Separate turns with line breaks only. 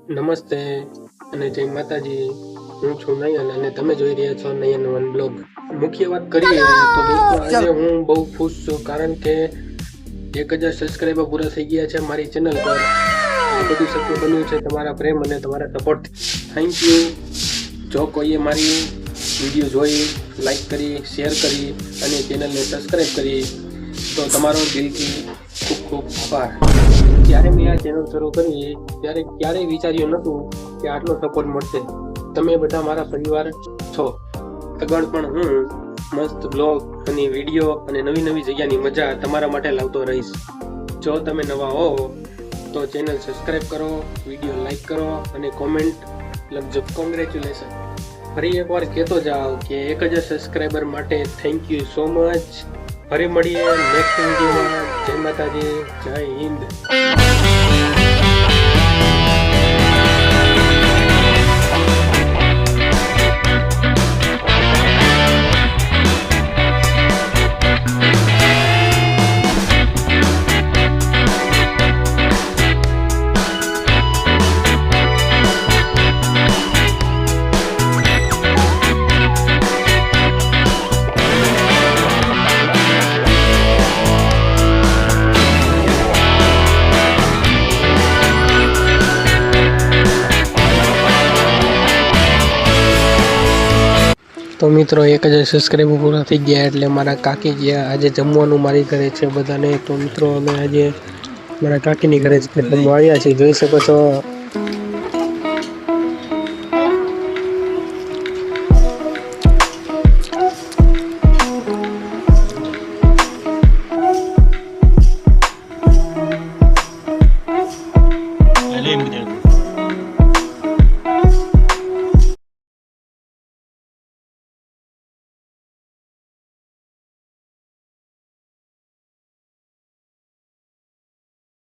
નમસ્તે અને જય માતાજી. હું છું નયન અને તમે જોઈ રહ્યા છો નયન વન બ્લોગ. મુખ્ય વાત કરીએ તો દોસ્તો આજે હું બહુ ખુશ છું કારણ કે 1000 સબસ્ક્રાઇબર પૂરા થઈ ગયા છે મારી ચેનલ પર. આ બધું શક્ય બન્યું છે તમારા પ્રેમ અને તમારા સપોર્ટ. Thank you. જો કોઈએ મારી વિડીયો જોઈ, લાઈક કરી, શેર કરી અને ચેનલને સબસ્ક્રાઇબ કરી તો તમારો દિલથી ખૂબ ખૂબ આભાર. જ્યારે મેં આ ચેનલ શરૂ કરી ત્યારે ક્યારેય વિચાર્યું નહોતું કે આટલો સપોર્ટ મળશે. તમે બધા મારા પરિવાર છો. આગળ પણ હું મસ્ત બ્લોગ અને વિડીયો અને નવી નવી જગ્યાની મજા તમારા માટે લાવતો રહીશ. જો તમે નવા હો તો ચેનલ સબસ્ક્રાઈબ કરો, વિડીયો લાઈક કરો અને કોમેન્ટ લખજો. કોંગ્રેચ્યુલેશન. ફરી એકવાર કહેતો જાઓ કે 1000 સબસ્ક્રાઈબર માટે થેન્ક યુ સો મચ. ફરી મળીએ નેક્સ્ટ વિડીયોમાં. જય માતાજી, જય હિન્દ. તો મિત્રો 1000 સબસ્ક્રાઈબર પૂરા થઈ ગયા એટલે મારા કાકી ગયા આજે જમવાનું મારી ઘરે છે બધાને. તો મિત્રો અમે આજે મારા કાકીની ઘરે જમવા આવ્યા છીએ. જોઈ શકો છો
Alim